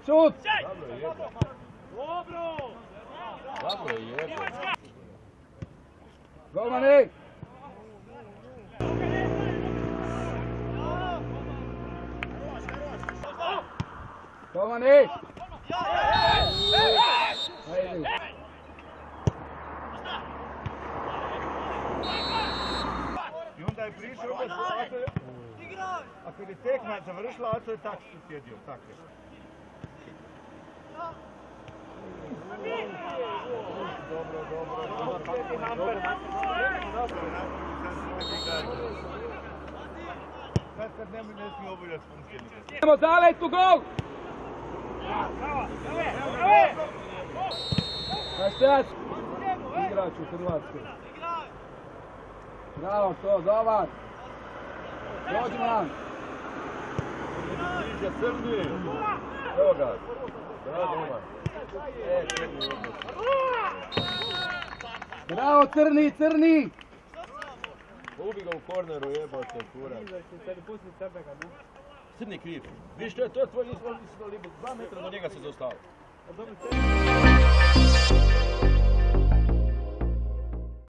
Šut! Dobro je jebo. Golmani! Golmani! Ajde. I onda je prišao, ako je tekma završila, Aco je tak sjedio, tak je. Sad kad ne smije obavljati funkcije nikad. Idemo dalej, tu gol! Kaštac! Igrač u Hrvatskoj. Bravo, to, dobar! Dođi nam! Iđe crni. Evo ga. Bravo, ima. Bravo, crni, crni! Ubi ga u korneru, jebote, kurac. Crni kriv. Viš što je to tvoj, nismo 2 metra do njega se zaustavio.